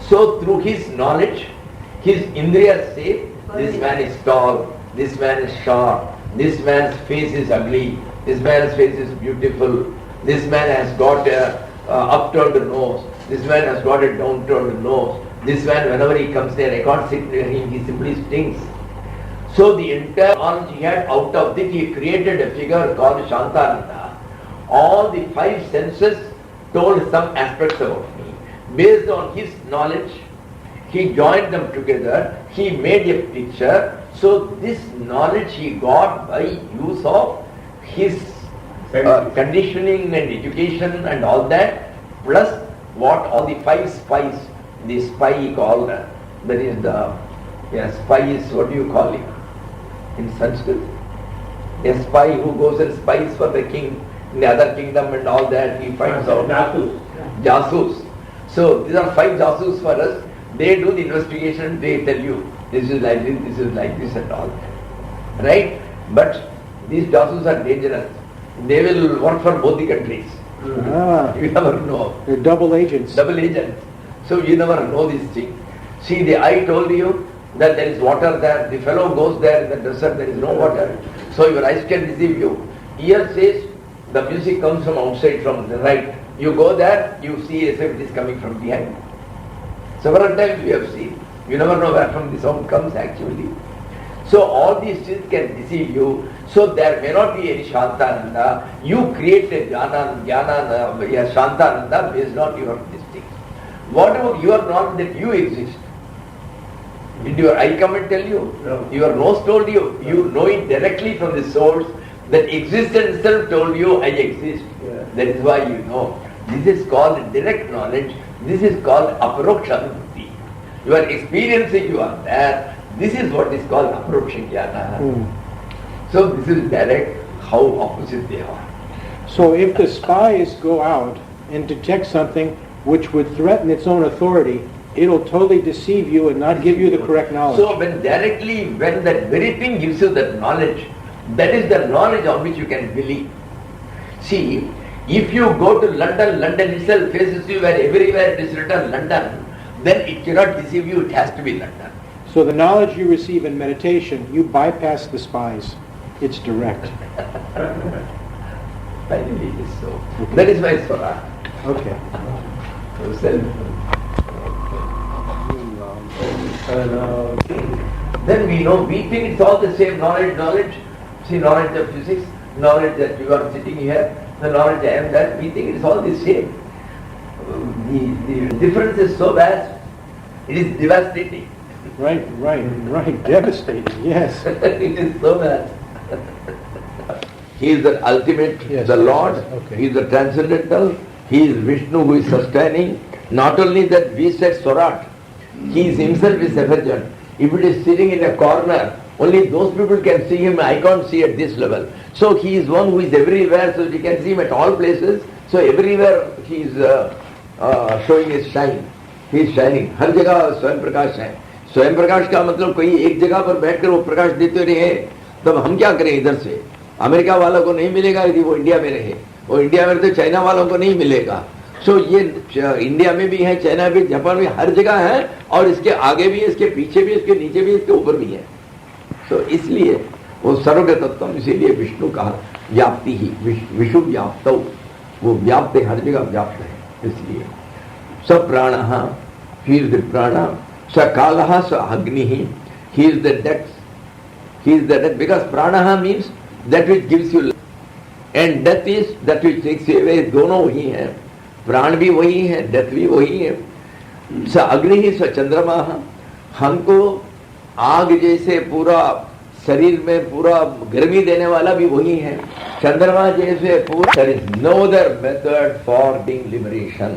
So through his knowledge, his indriyas say, this man is tall, this man is short, this man's face is ugly, this man's face is beautiful, this man has got a upturned nose, this man has got a downturned nose, this man whenever he comes there, I can't sit near him, he simply stinks. So the entire knowledge he had, out of this he created a figure called Shantananda. All the five senses told some aspects about me. Based on his knowledge, he joined them together, he made a picture. So this knowledge he got by use of his conditioning and education and all that, plus what all the five spies, the spy called, that is the, spy is, what do you call it in Sanskrit? A spy who goes and spies for the king in the other kingdom and all that, he finds out. Jasus. So these are five jasus for us. They do the investigation, they tell you, this is like this is like this and all that. Right? But these jasus are dangerous. They will work for both the countries. You never know. They're double agents. Double agents. So you never know this thing. See, the eye told you that there is water there. The fellow goes there in the desert, there is no water. So your eyes can deceive you. Ear says the music comes from outside, from the right. You go there, you see as if it is coming from behind. Several times we have seen. You never know where from the sound comes actually. So all these things can deceive you. So there may not be any Shantananda. You create a Shantananda based on your things. What about your knowledge that you exist? Did your eye come and tell you? No. Your nose told you? You know it directly from the source. That existence itself told you, I exist. Yeah. That is why you know. This is called direct knowledge. This is called aparoksha buddhi. You are experiencing, you are there. This is what is called aparoksha jnana. So this is direct, how opposite they are. So if the spies go out and detect something which would threaten its own authority, it'll totally deceive you and not give you the correct knowledge. So when that very thing gives you that knowledge, that is the knowledge on which you can believe. See, if you go to London, London itself faces you where everywhere it is written London, then it cannot deceive you, it has to be London. So the knowledge you receive in meditation, you bypass the spies. It's direct. Finally it is so. Okay. That is why Swaraj. Okay. Then we know, we think it's all the same knowledge. See, knowledge of physics, knowledge that you are sitting here, the knowledge I am that, we think it's all the same. The difference is so vast, it is devastating. Right. Devastating, yes. It is so vast. He is the ultimate, Yes. the Lord, Okay. He is the transcendental, He is Vishnu who is sustaining. Not only that, we said Swarat, He is Himself is effulgent. If it is sitting in a corner, only those people can see Him, I can't see at this level. So He is one who is everywhere, so you can see Him at all places. So everywhere He is showing His shine. He is shining. हर जगह स्वयं प्रकाश है. स्वयं प्रकाश का मतलब कोई एक जगह पर बैठकर वो प्रकाश देते रहे, तब हम क्या करें इधर से? अमेरिका वालों को नहीं मिलेगा यदि वो इंडिया में रहे, वो इंडिया में तो चाइना वालों को नहीं मिलेगा. सो ये इंडिया में भी है, चाइना भी, जापान भी, हर जगह है, और इसके आगे भी है, इसके पीछे भी, इसके नीचे भी, इसके ऊपर भी है. तो इसलिए वो सर्व तत्व, इसीलिए विष्णु का व्याप्ति ही विषु व्याप्त, वो व्याप्त हर जगह व्याप्त है. इसलिए स प्राण, ही इज द प्राण, स काल, स अग्नि, he is the death, he is the death, because प्राण means that which gives you, and death is that which takes you away. दोनों वही है, प्राण भी वही है, डेथ भी वही है. स अग्नि ही, स चंद्रमा, हमको आग जैसे पूरा शरीर में पूरा गर्मी देने वाला भी वही है. चंद्रमा जैसे पूरा. There is no other method for being liberation.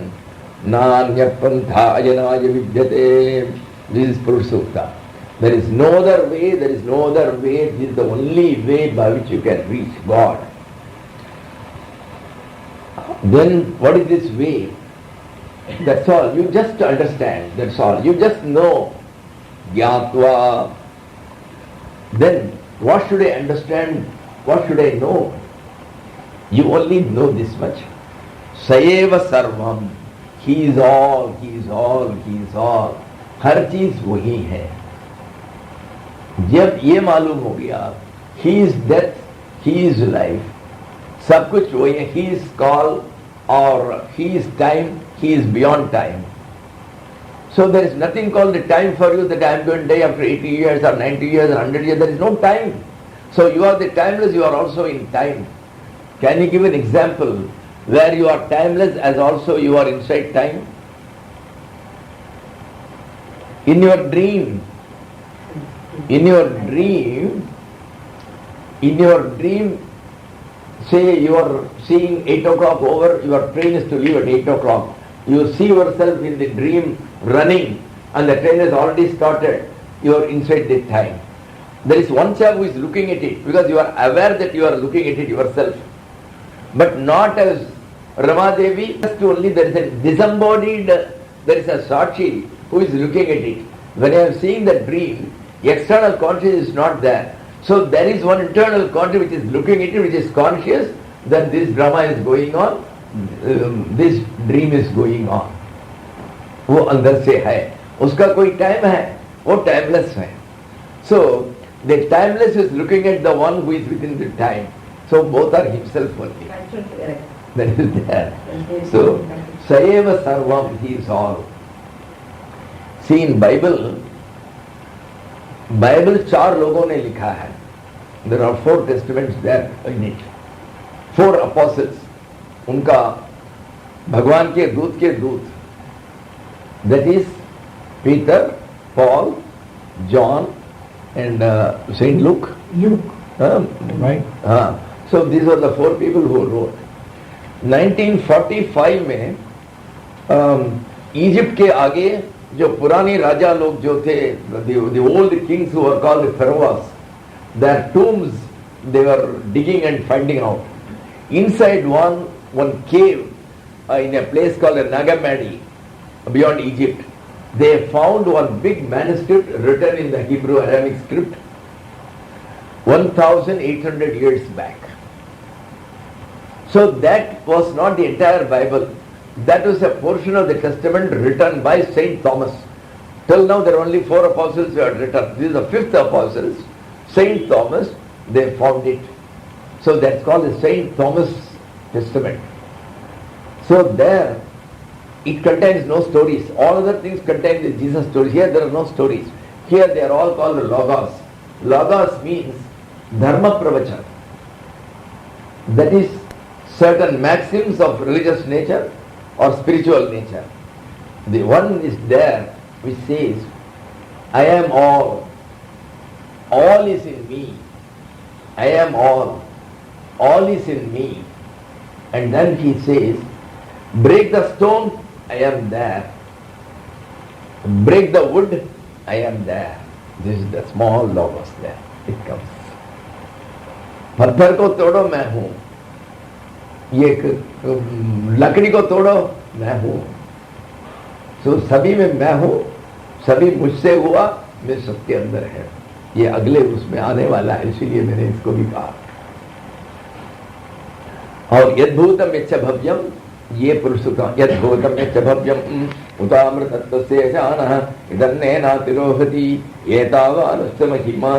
नान्य पंथा अजनाय विद्यते. दिस इज पुरुष सूक्त. There is no other way, there is no other way. This is the only way by which you can reach God. Then what is this way? That's all. You just understand. That's all. You just know. Gyatva. Then what should I understand? What should I know? You only know this much. Saeva sarvam. he is all, he is all, he is all. हर चीज वही है. जब ये मालूम हो गया, he is death, he is life, सब कुछ वही है. He is call or he is time, he is beyond time. So there is nothing called the time for you that I am going to die after 80 years or 90 years or 100 years. There is no time. So you are the timeless, you are also in time. Can you give an example where you are timeless as also you are inside time? In your dream, say you are seeing 8 o'clock over, your train is to leave at 8 o'clock. You see yourself in the dream running and the train has already started. You are inside the time. There is one chap who is looking at it because you are aware that you are looking at it yourself. But not as Ramadevi, just only there is a disembodied, there is a Sakshi who is looking at it. When I am seeing the dream, external consciousness is not there. So there is one internal consciousness which is looking at it, which is conscious that this drama is going on, this dream is going on. वो अंदर से है, उसका कोई time है, वो timeless है. So the timeless is looking at the one who is within the time. So both are himself only. That is there. So Sayeva Sarvam, he is all. See in Bible 4 लोगों ने लिखा है. There are 4 testaments there in it. 4 apostles. उनका भगवान के दूत. That is Peter, Paul, John and Saint Luke. Right. So these were the 4 people who wrote. 1945 में Egypt के आगे जो पुराने राजा लोग जो थे, the old kings who were called the pharaohs, their tombs they were digging and finding out. Inside one cave in a place called Nagamadi, beyond Egypt, they found one big manuscript written in the Hebrew Aramaic script 1800 years back. So that was not the entire Bible. That was a portion of the Testament written by Saint Thomas. Till now there are only 4 apostles who had written. This is the 5th apostle, Saint Thomas. They found it. So that's called the Saint Thomas Testament. So there it contains no stories. All other things contain the Jesus stories. Here there are no stories. Here they are all called Logos. Logos means Dharma Pravachan. That is certain maxims of religious nature or spiritual nature. The one is there which says, I am all. All is in me. I am all. All is in me. And then he says, break the stone, I am there. Break the wood, I am there. This is the small logos there. It comes. पत्थर को तोड़ो मैं हूं. ये लकड़ी को तोड़ो मैं हूं. तो सभी में मैं हूं, सभी मुझसे हुआ, मैं सबके अंदर है. ये अगले उसमें आने वाला है, इसीलिए मैंने इसको भी कहा. और यद्भूतम यच्च भव्यम, ये पुरुषोत्तम यद्भूतम यच्च भव्यम उतामृतत्वस्य जानः इदन्नेनातिरोहति एतावानुश्च महिमा.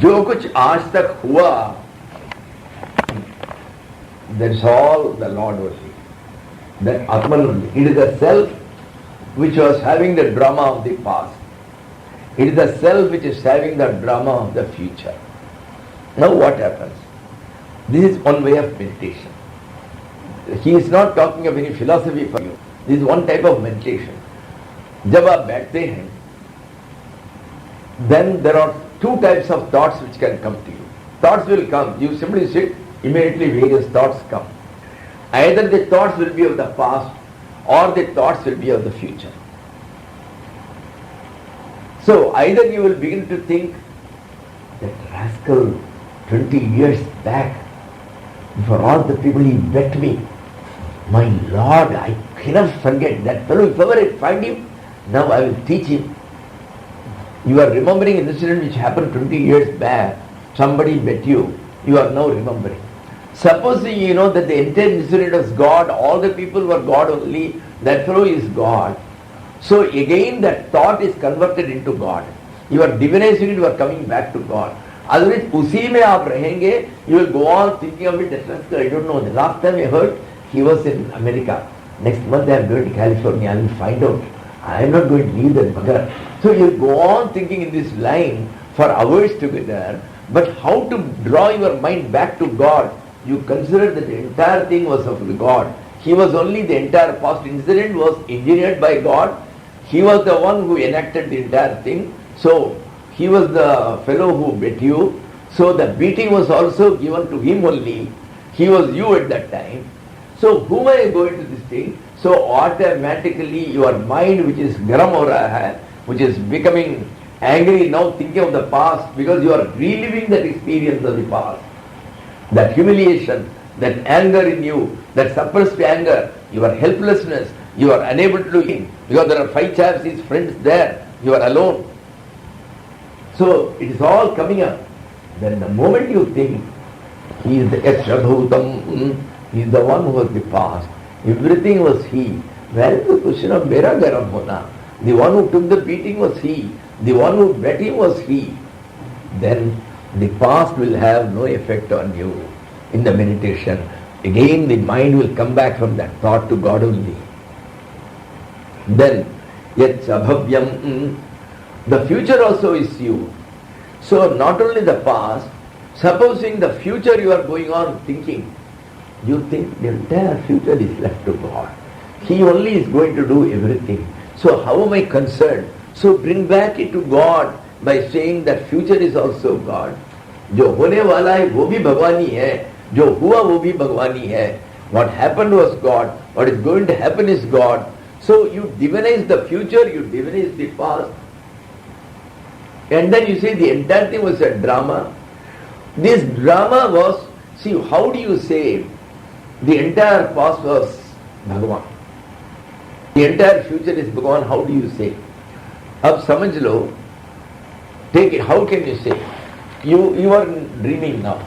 जो कुछ आज तक हुआ, that is all the Lord only. That Atman only. It is the self which was having the drama of the past. It is the self which is having the drama of the future. Now what happens? This is one way of meditation. He is not talking of any philosophy for you. This is one type of meditation. जब आप बैठते हैं, then there are 2 types of thoughts which can come to you. Thoughts will come. You simply sit, immediately various thoughts come. Either the thoughts will be of the past or the thoughts will be of the future. So either you will begin to think, that rascal 20 years back, for all the people he bet me, my Lord, I cannot forget that fellow. If ever I find him, now I will teach him. You are remembering an incident which happened 20 years back. Somebody bet you. You are now remembering. Supposing you know that the entire incident was God, all the people were God only, that fellow is God. So again that thought is converted into God. You are divinizing it, you are coming back to God. Otherwise, उसी में आप रहेंगे, you will go on thinking of it. I don't know. The last time I heard, he was in America. Next month I am going to California. I will find out. I am not going to leave that bugger. So you go on thinking in this line for hours together. But how to draw your mind back to God? You consider that the entire thing was of God. He was only the entire past incident was engineered by God. He was the one who enacted the entire thing. So he was the fellow who beat you. So the beating was also given to him only. He was you at that time. So whom are you going to this thing? So automatically your mind, which is garam ho raha hai, which is becoming angry now, thinking of the past, because you are reliving that experience of the past. That humiliation, that anger in you, that suppressed anger, your helplessness, you are unable to do it. Because there are 5 chaps, his friends there, you are alone. So it is all coming up. Then the moment you think, he is the Yashadhutam, he is the one who was the past, everything was he. Where is the question of Mera Garam Hona? The one who took the beating was he, the one who beat him was he. Then the past will have no effect on you in the meditation. Again the mind will come back from that thought to God only. Then, Yat Sabhavyam, the future also is you. So not only the past, supposing the future you are going on thinking, you think the entire future is left to God. He only is going to do everything. So how am I concerned? So bring back it to God by saying that future is also God. जो होने वाला है वो भी भगवानी है, जो हुआ वो भी भगवानी है. What happened was God, what is going to happen is God. So you divinize the future, you divinize the past. And then you say the entire thing was a drama. This drama was, see, how do you say the entire past was Bhagavan? The entire future is Bhagavan, how do you say? Ab samajh lo, take it, how can you say? You are dreaming now.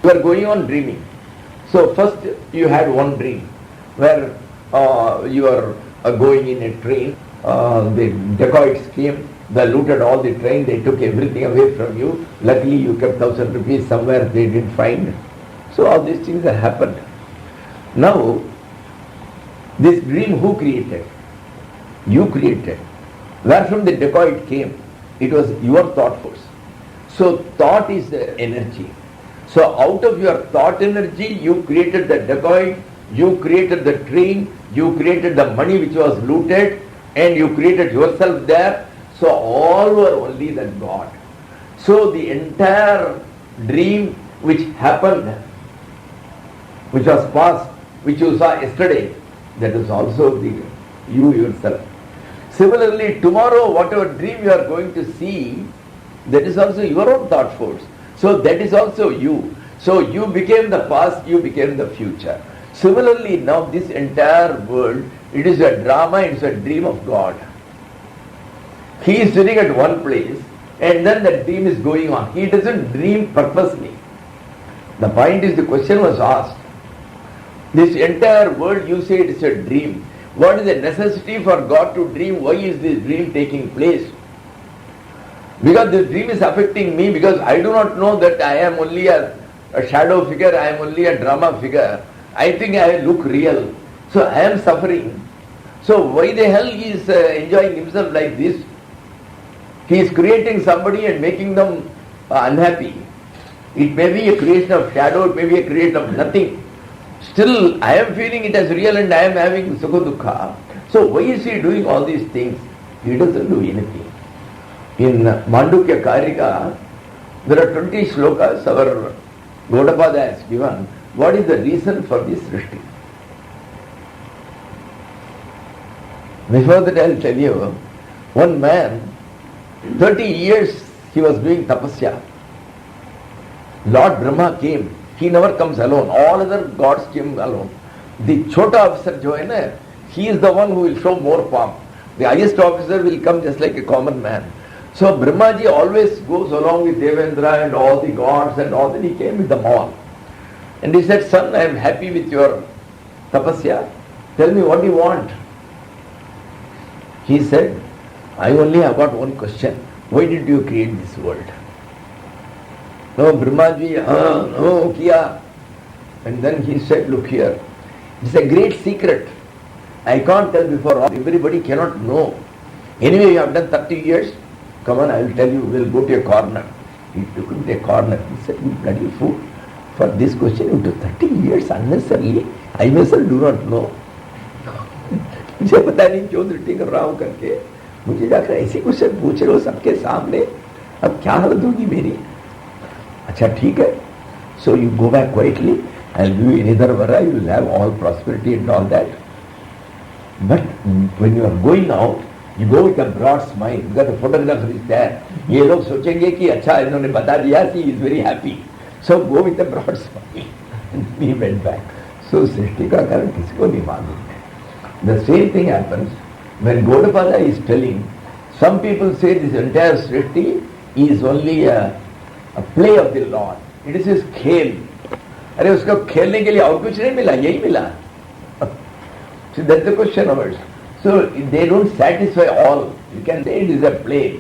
You are going on dreaming. So first you had one dream where you are going in a train, the dacoits came, they looted all the train, they took everything away from you. Luckily you kept 1,000 rupees somewhere they didn't find. So all these things have happened. Now, this dream who created? You created. Where from the dacoit came? It was your thought force. So thought is the energy. So out of your thought energy, you created the dacoit, you created the train, you created the money which was looted, and you created yourself there. So all were only the God. So the entire dream which happened, which was past, which you saw yesterday, that is also the you yourself. Similarly, tomorrow, whatever dream you are going to see, that is also your own thought force. So that is also you. So you became the past, you became the future. Similarly, now this entire world, it is a drama, it is a dream of God. He is sitting at one place and then the dream is going on. He doesn't dream purposely. The point is, the question was asked. This entire world, you say it is a dream. What is the necessity for God to dream? Why is this dream taking place? Because this dream is affecting me, because I do not know that I am only a shadow figure, I am only a drama figure. I think I look real. So I am suffering. So why the hell he is enjoying himself like this? He is creating somebody and making them unhappy. It may be a creation of shadow, it may be a creation of nothing. Still, I am feeling it as real and I am having sukha dukkha. So why is he doing all these things? He doesn't do anything. In Mandukya Karika, there are 20 shlokas our Gaudapada has given. What is the reason for this srishti? Before that I will tell you, one man, 30 years he was doing tapasya. Lord Brahma came. He never comes alone. All other gods came alone. The Chota officer jo hai na, he is the one who will show more pomp. The highest officer will come just like a common man. So Brahmaji always goes along with Devendra and all the gods and all that. He came with them all. And he said, son, I am happy with your tapasya. Tell me what you want. He said, I only have got one question. Why did you create this world? No, Brahmaji, no, kiya. And then he said, look here, it's a great secret. I can't tell before all. Everybody cannot know. Anyway, you have done 30 years. Come on, I will tell you, we'll go to a corner. He took him to a corner. He said, you bloody fool. For this question, you took 30 years unnecessarily. I myself do not know. मुझे पता नहीं क्यों दृष्टि कर रहा हूँ करके मुझे जाकर ऐसी क्वेश्चन पूछ रहे हो सबके सामने अब क्या हालत होगी मेरी अच्छा ठीक है so you go back quietly I'll give you another vara you will have all prosperity and all that but when you are going out you go with a broad smile because the photographer is there ये लोग सोचेंगे कि अच्छा इन्होंने बता दिया he is very happy so go with a broad smile and he went back so सृष्टि का कारण किसी को नहीं मालूम है The same thing happens when Gaudapada is telling, some people say this entire Srishti is only a play of the Lord. It is his खेल. अरे उसको खेलने के लिए और कुछ नहीं मिला, यही मिला. So that's the question of it. So they don't satisfy all. You can say it is a play.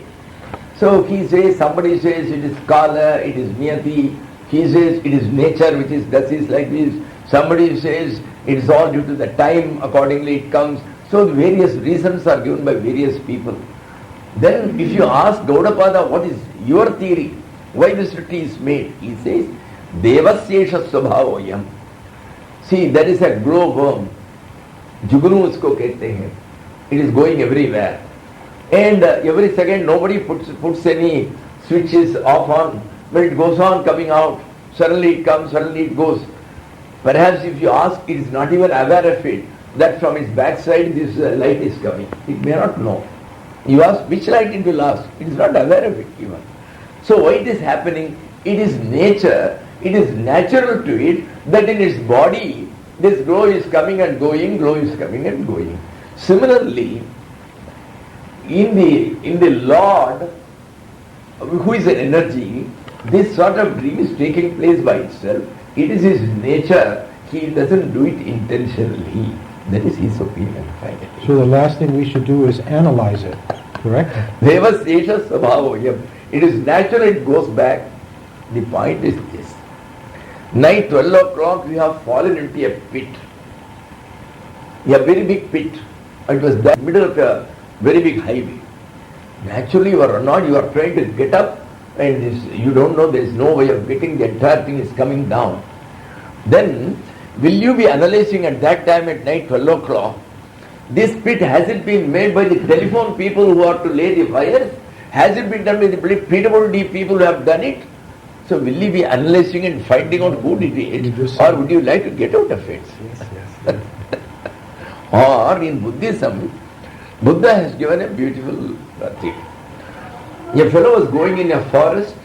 So he says, somebody says it is kala, it is niyati. He says it is nature which is thus is like this. Somebody says it is all due to the time, accordingly it comes. So various reasons are given by various people. Then if you ask Gaudapada, what is your theory? Why this Srishti is made? He says, Devasyesha Swabhavoyam. See, there is a glowworm. Jugnu usko kehte hain. It is going everywhere. And every second nobody puts any switches off on. But it goes on coming out. Suddenly it comes, suddenly it goes. Perhaps if you ask, it is not even aware of it, that from its backside this light is coming. It may not know. You ask which light it will ask. It is not aware of it even. So why it is happening? It is nature. It is natural to it that in its body this glow is coming and going, glow is coming and going. Similarly, in the Lord, who is an energy, this sort of dream is taking place by itself. It is his nature. He doesn't do it intentionally. That is his opinion, finally. So the last thing we should do is analyze it, correct? Devasesha Svabhavoyam. It is natural, it goes back. The point is this. Night 12 o'clock we have fallen into a pit. A very big pit. It was the middle of a very big highway. Naturally you are not, you are trying to get up and you don't know, there is no way of getting, the entire thing is coming down. Then will you be analyzing at that time at night 12 o'clock, this pit, has it been made by the telephone people who are to lay the wires? Has it been done by the PWD people who have done it? So will you be analyzing and finding out who did it? Or would you like to get out of it? Yes. Or in Buddhism, Buddha has given a beautiful thing. A fellow was going in a forest,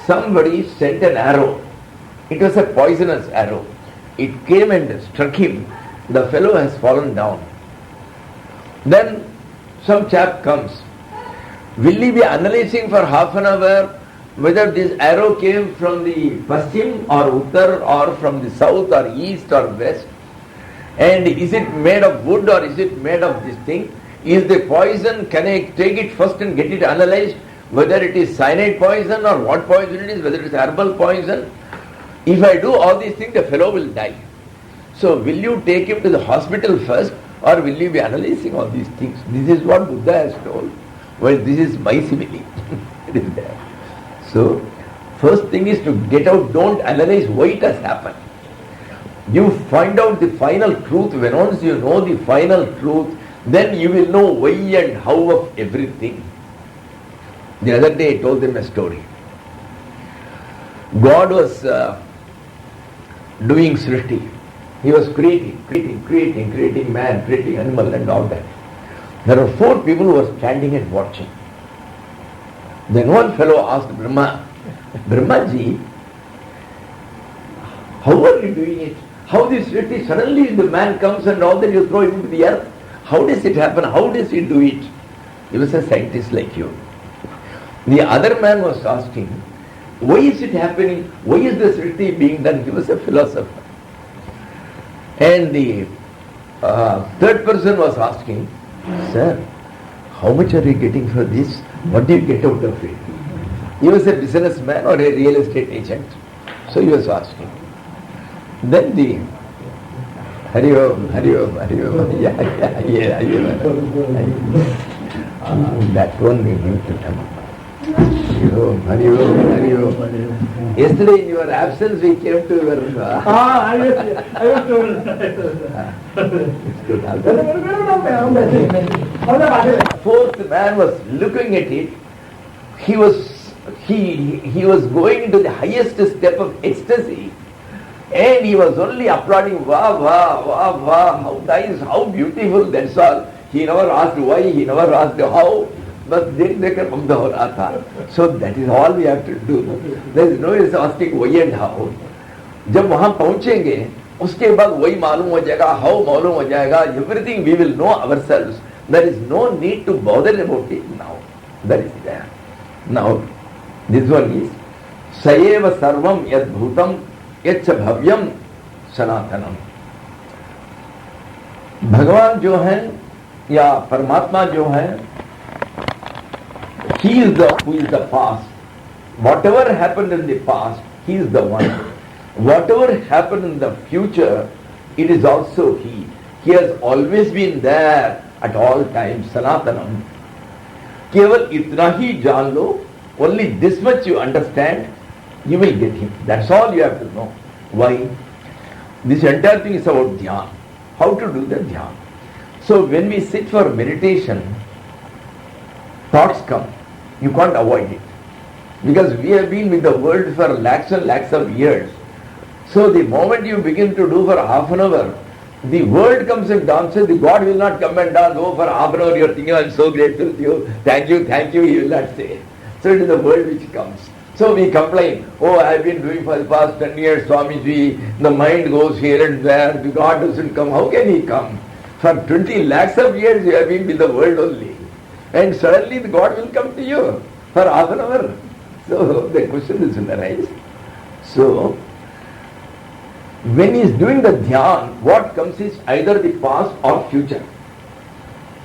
somebody sent an arrow. It was a poisonous arrow. It came and struck him. The fellow has fallen down. Then some chap comes. Will he be analyzing for half an hour whether this arrow came from the Paschim or Uttar or from the south or east or west? And is it made of wood or is it made of this thing? Is the poison, can I take it first and get it analyzed? Whether it is cyanide poison or what poison it is, whether it is herbal poison. If I do all these things, the fellow will die. So will you take him to the hospital first or will you be analyzing all these things? This is what Buddha has told. Well, this is my simile. It is there. So, first thing is to get out, don't analyze why it has happened. You find out the final truth. When once you know the final truth, then you will know why and how of everything. The other day I told them a story. God was doing Srishti. He was creating man, creating animal and all that. There were 4 people who were standing and watching. Then one fellow asked Brahma, Brahmaji, how are you doing it? How this Srishti, suddenly the man comes and all that you throw him into the earth? How does it happen? How does he do it? He was a scientist like you. The other man was asking, Why is it happening? Why is the Srishti being done? He was a philosopher. And the third person was asking, sir, how much are you getting for this? What do you get out of it? He was a businessman or a real estate agent. So he was asking. Then the Hari Om, Hari Om, Hari Om. Yeah. That one we need to come. Hari Om, Hari Om, Hari Om. Yesterday in your absence we came to your... I was told. It's good. Fourth man was looking at it. He was going into the highest step of ecstasy. And he was only applauding, wow, wow, wow, wow, how nice, how beautiful, that's all. He never asked why, he never asked how, but then they can come down. So that is all we have to do. There is no use asking why and how. जब वहाँ पहुँचेंगे, उसके बाद वही मालूम हो जाएगा, how मालूम हो जाएगा, everything we will know ourselves. There is no need to bother about it now. That is there. Now, this one is, Sayeva Sarvam Yad Bhutam यच्च भव्यम सनातनम. भगवान जो है या परमात्मा जो है, he is the who is the past. Whatever happened in the past, he is the one. Whatever happened in the future, it is also he. He has always been there at all times. Sanatanam. केवल इतना ही जान लो, only this much you understand, you will get him. That's all you have to know. Why? This entire thing is about dhyan. How to do the dhyan. So when we sit for meditation, thoughts come. You can't avoid it. Because we have been with the world for lakhs and lakhs of years. So the moment you begin to do for half an hour, the world comes and dances. The God will not come and dance. Oh, for half an hour you are thinking, I am so grateful to you. Thank you, he will not say. So it is the world which comes. So we complain, oh, I have been doing for the past 10 years, Swamiji, the mind goes here and there, the God doesn't come. How can he come? For 20 lakhs of years you have been with the world only. And suddenly the God will come to you for half an hour. So the question is arise. So, when he is doing the dhyan, what comes is either the past or future.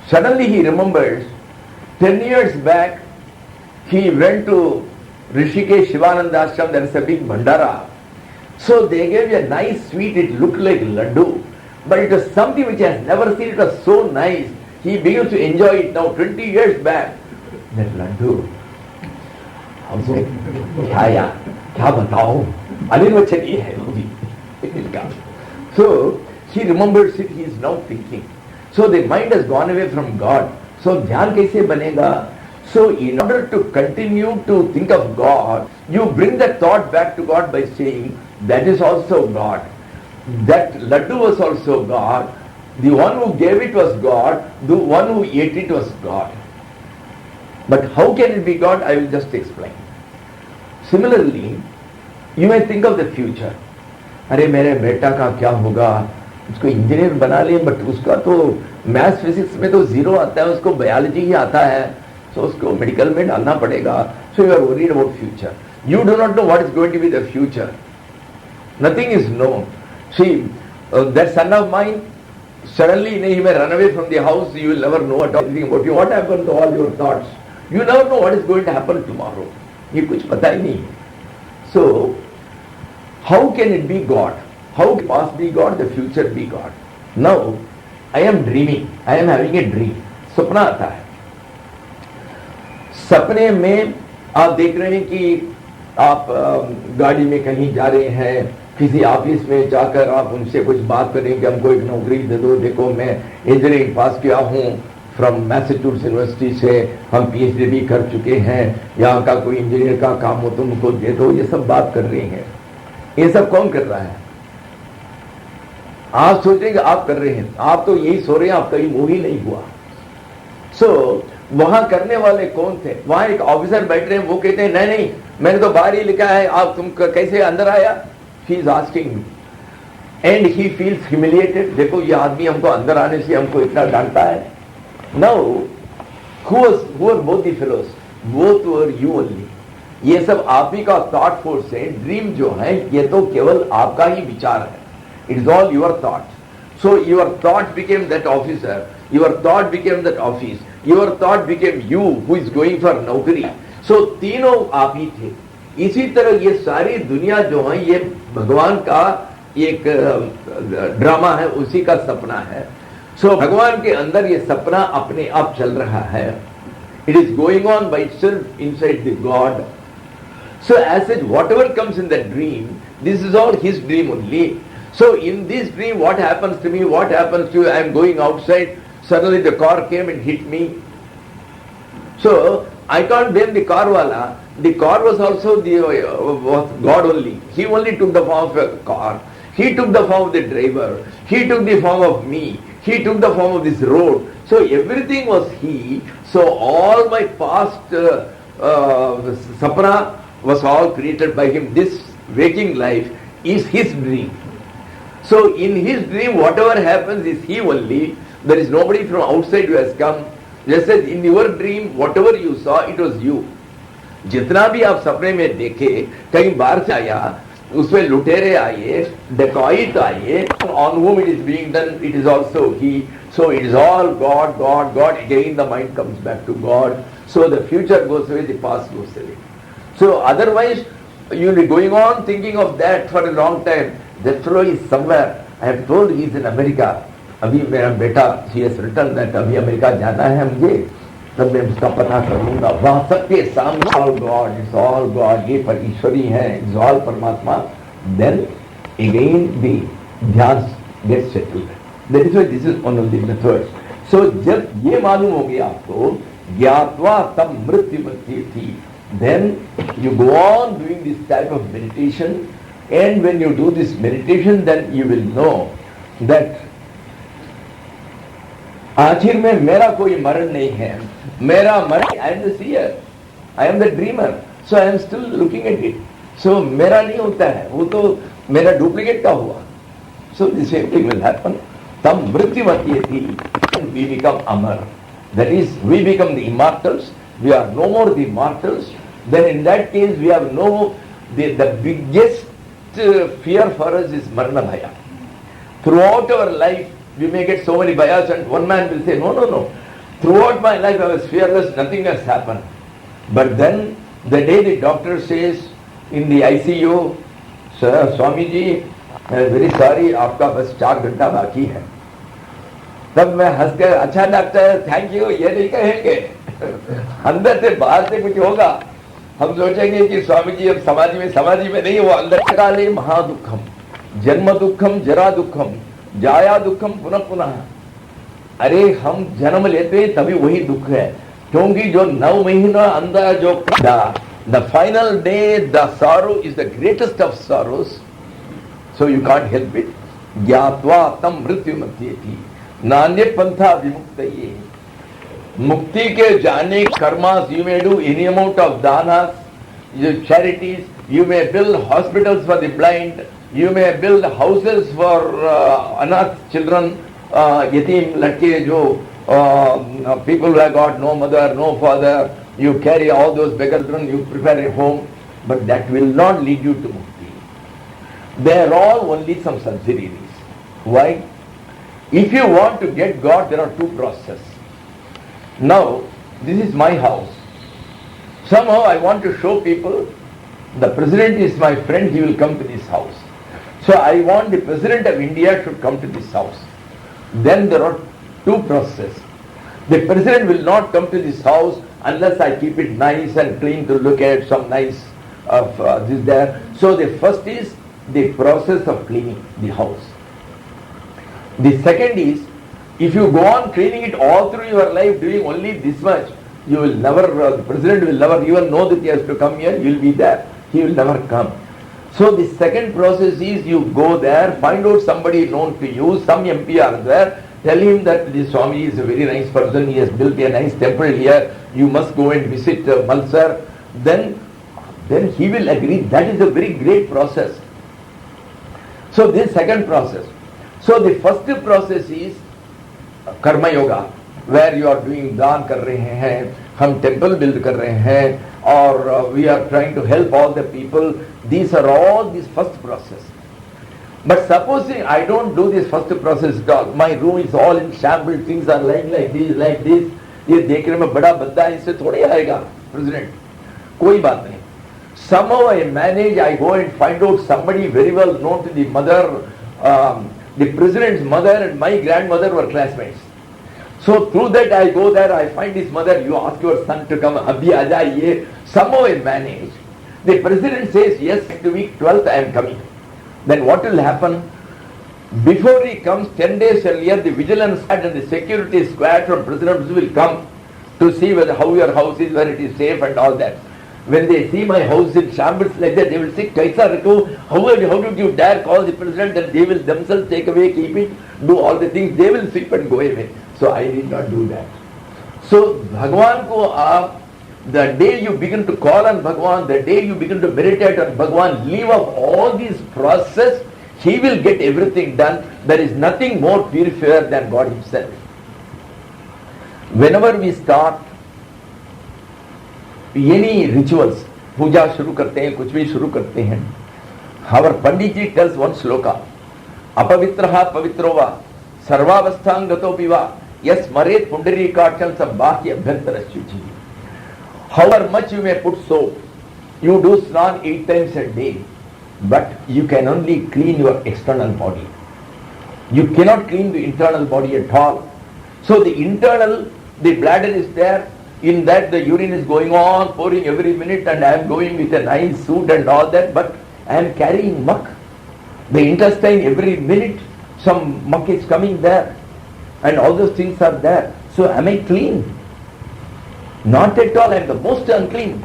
Suddenly he remembers, 10 years back, he went to Rishikesh Shivananda Ashram, there is a big bhandara. So they gave a nice sweet, it looked like laddu. But it was something which he has never seen, it was so nice. He begins to enjoy it now 20 years back. That laddu. क्या बताओ अनिर्वचनीय है वो भी. So he remembers it, he is now thinking. So the mind has gone away from God. So ध्यान कैसे बनेगा? So in order to continue to think of God, you bring that thought back to God by saying, that is also God. That laddu was also God. The one who gave it was God. The one who ate it was God. But how can it be God? I will just explain. Similarly, you may think of the future. अरे मेरे बेटा का क्या होगा, उसको engineer बना लें, but उसका तो मैथ्स फिजिक्स में तो जीरो आता है, उसको बायोलॉजी ही आता है, so उसको मेडिकल में डालना पड़ेगा. So you are worried about future. You do not know what is going to be the future. Nothing is known. See, that son of mine, suddenly he may run away from the house, you will never know anything about you. What happened to all your thoughts? You never know what is going to happen tomorrow. ये कुछ पता ही नहीं. So, how can it be God? How can the past be God, the future be God? Now, I am dreaming. I am having a dream. सपना आता है. सपने में आप देख रहे हैं कि आप गाड़ी में कहीं जा रहे हैं, किसी ऑफिस में जाकर आप उनसे कुछ बात करें कि हमको एक नौकरी दे दो, देखो मैं इंजीनियरिंग पास किया हूँ फ्रॉम मैसेच्यूसेट्स यूनिवर्सिटी से, हम पीएचडी भी कर चुके हैं, यहाँ का कोई इंजीनियर का काम हो तुमको दे दो, ये सब बात कर रहे हैं. ये सब कौन कर रहा है? आप सोचेंगे आप कर रहे हैं, आप तो यही सो रहे हैं, आपका ये मूव ही नहीं हुआ. सो वहां करने वाले कौन थे? वहां एक ऑफिसर बैठ रहे हैं, वो कहते हैं नहीं नहीं मैंने तो बाहर ही लिखा है, आप तुम कैसे अंदर आया? He is asking me and he feels humiliated. देखो ये आदमी हमको अंदर आने से हमको इतना डांटता है. Now who were both the fellows? Both were you only. ये सब आप ही का थॉट फोर्स है। ड्रीम जो है ये तो केवल आपका ही विचार है, it is all your thought. So your thought became that officer, your thought became that office, your thought became you who is going for नौकरी। So तीनों आप ही थे। इसी तरह ये सारी दुनिया जो है ये भगवान का एक ड्रामा है, उसी का सपना है। So भगवान के अंदर ये सपना अपने आप चल रहा है। It is going on by itself inside the God. So as such, whatever comes in that dream, this is all his dream only. So in this dream, what happens to me, what happens to you? I am going outside, suddenly the car came and hit me. So I can't blame the car wala. The car was also was God only. He only took the form of a car. He took the form of the driver. He took the form of me. He took the form of this road. So everything was he. So all my past sapna was all created by him. This waking life is his dream. So in his dream, whatever happens is he only. There is nobody from outside who has come. Just as in your dream, whatever you saw, it was you. जितना भी आप सपने में देखे, कहीं बाहर से आया, उसमें लुटेरे आए, डकैत आए, on whom it is being done, it is also he. So it is all God, God, God. Again the mind comes back to God. So the future goes away, the past goes away. So otherwise, you will be going on thinking of that for a long time. That fellow is somewhere. I have told he is in America. अभी मेरा बेटा he has written that अभी America जाना है मुझे, तब मैं उसका पता करूंगा। वहाँ सबके सामने all God, it's all God, ये पर ईश्वरी है, it's all परमात्मा। Then again the ध्यान gets settled. That is why this is one of the methods. So जब ये मालूम हो गया आपको, ज्ञात्वा तम मृत्युमत्येति, then you go on doing this type of meditation. And when you do this meditation, then you will know that आखिर में मेरा कोई मरण नहीं है, मेरा मरण, I am the seer, I am the dreamer, so I am still looking at it. So मेरा नहीं होता है, वो तो मेरा डुप्लीकेट का हुआ. So the same thing will happen. तम मृत्युमत्येति, and we become amar. That is, we become the immortals. We are no more the mortals. Then in that case, we have no, the biggest fear for us is marana bhaya. Throughout our life, we may get so many bhayas, and one man will say, no, no, no. Throughout my life, I was fearless, nothing has happened. But then, the day the doctor says in the ICU, Sir, Swami ji, I am very sorry, आपका बस 4 घंटा बाकी है. तब मैं हंस कर, अच्छा डॉक्टर, थैंक यू, ये नहीं कहेंगे. अंदर से बाहर से कुछ होगा, हम सोचेंगे कि स्वामी जी अब समाधि में नहीं, वो अंदर काले महादुखम, जन्म दुखम, जरा दुखम, जाया दुखम, पुनः पुनः. अरे हम जन्म लेते हैं तभी वही दुख है, क्योंकि जो 9 महीना अंदर जो the final day, the sorrow is the greatest of sorrows, so you can't help it. ज्ञात्वा तम मृत्युमत्येति नान्य पंथा विमुक्तये. मुक्ति के जाने karmas, you may do any amount of danas, charities, you may build hospitals for the blind, you may build houses for anath children, yatim ladke jo people who have got no mother, no father, you carry all those beggar children, you prepare a home, but that will not lead you to mukti. They are all only some subsidiaries. Why? If you want to get God, there are 2 processes. Now, this is my house. Somehow I want to show people, the president is my friend, he will come to this house. So I want the president of India should come to this house. Then there are 2 processes. The president will not come to this house unless I keep it nice and clean to look at, some nice of this there. So the first is the process of cleaning the house. The second is, if you go on cleaning it all through your life, doing only this much, you will never, the president will never even know that he has to come here, you will be there, he will never come. So the second process is, you go there, find out somebody known to you, some MP are there, tell him that this Swami is a very nice person, he has built a nice temple here, you must go and visit Malsar. Then he will agree. That is a very great process. So this second process. So the first process is कर्म yoga, where you are doing दान कर रहे हैं, हम temple build कर रहे हैं, or we are trying to help all the people. These are all this first process. But supposing I don't do this first process at all, my room is all in shambles, things are lying like this, ये देखने में बड़ा बंदा है, इससे थोड़ी आएगा president, कोई बात नहीं. Somehow I manage, I go and find out somebody very well known to the mother, the president's mother and my grandmother were classmates. So through that I go there, I find his mother, you ask your son to come, abhi aa jaiye. Somehow I manage. The president says, yes, next week 12th I am coming. Then what will happen? Before he comes, 10 days earlier, the vigilance squad and the security squad from President will come to see whether how your house is, whether it is safe and all that. When they see my house in shambles like that, they will say, Kaisa Rako, how did you dare call the president? And they will themselves take away, keep it, do all the things, they will sweep and go away. So I did not do that. So Bhagwan ko aap, the day you begin to call on Bhagwan, the day you begin to meditate on Bhagwan, leave off all these process, he will get everything done. There is nothing more purifier than God himself. Whenever we start any rituals, पूजा शुरू करते हैं, कुछ भी शुरू करते हैं, our Pandit ji tells one sloka, अपवित्रः पवित्रो वा सर्वावस्थां गतोऽपि वा यस्मरेत् पुंडरीकाक्षं स बाह्य अभ्यन्तरश्चुचिः. However much you may put soap, you do snan 8 times a day, but you can only clean your external body. You cannot clean the internal body at all. So the internal, the bladder is there, in that the urine is going on, pouring every minute, and I am going with a nice suit and all that, but I am carrying muck. The intestine, every minute, some muck is coming there, and all those things are there. So am I clean? Not at all, I am the most unclean.